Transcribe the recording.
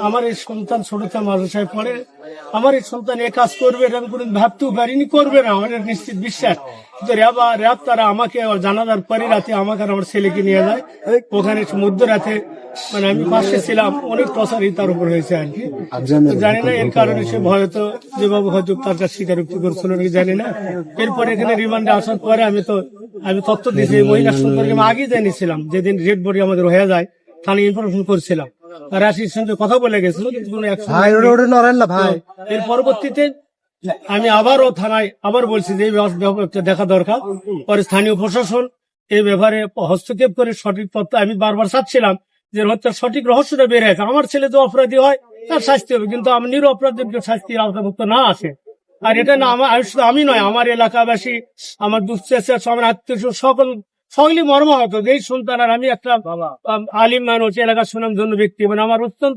আমার এই সন্তান ছোটতে মাদ্রাসায় পড়ে, আমার এই সন্তান এ কাজ করবে এটা আমি কোনদিন ভাবতেও পারিনি, করবে না, আমার নিশ্চিত বিশ্বাস। কিন্তু র্যাব তারা আমাকে জানাজার পরে রাতে আমাকে আর আমার ছেলেকে নিয়ে যায় ওখানে মধ্যরাতে, মানে আমি পাশে ছিলাম, অনেক প্রচারই তার উপর হয়েছে আর কি। জানি না এর কারণে সে হয়তো যেভাবে হয়তো তার কাছে স্বীকারোক্তি করছিল নাকি জানি না। এরপর এখানে রিমান্ডে আসার পরে আমি তথ্য দিয়েছি এই মহিলার সম্পর্কে আমি আগেই জানিয়েছিলাম, যেদিন রেড বডি আমাদের হয়ে যায় থানায় ইনফরমেশন করছিলাম, রাশির সঙ্গে কথা বলে গেছিল কিন্তু কোনো action নেই। এর পরবর্তীতে আমি আবারও থানায় আবার বলছি যে এই ব্যাপারটা দেখা দরকার। পরে স্থানীয় প্রশাসন এই ব্যাপারে হস্তক্ষেপ করে সঠিক তথ্য, আমি বারবার চাচ্ছিলাম যে হত্যার সঠিক রহস্যটা বের হয়েছে। আমার ছেলে তো অপরাধী হয় তার শাস্তি হবে, কিন্তু আমি নিরপরাধীদের শাস্তির আওতাভুক্ত না আসে। আর এটা না শুধু আমি নয়, আমার এলাকাবাসী, আমার দুঃশ্রেষ্ঠ, আমার আত্মীয় সকলেই মর্মাহত। এই সন্তান আর আমি একটা আলিম মানুষ, এলাকার সুনামধন্য ব্যক্তি, মানে আমার অত্যন্ত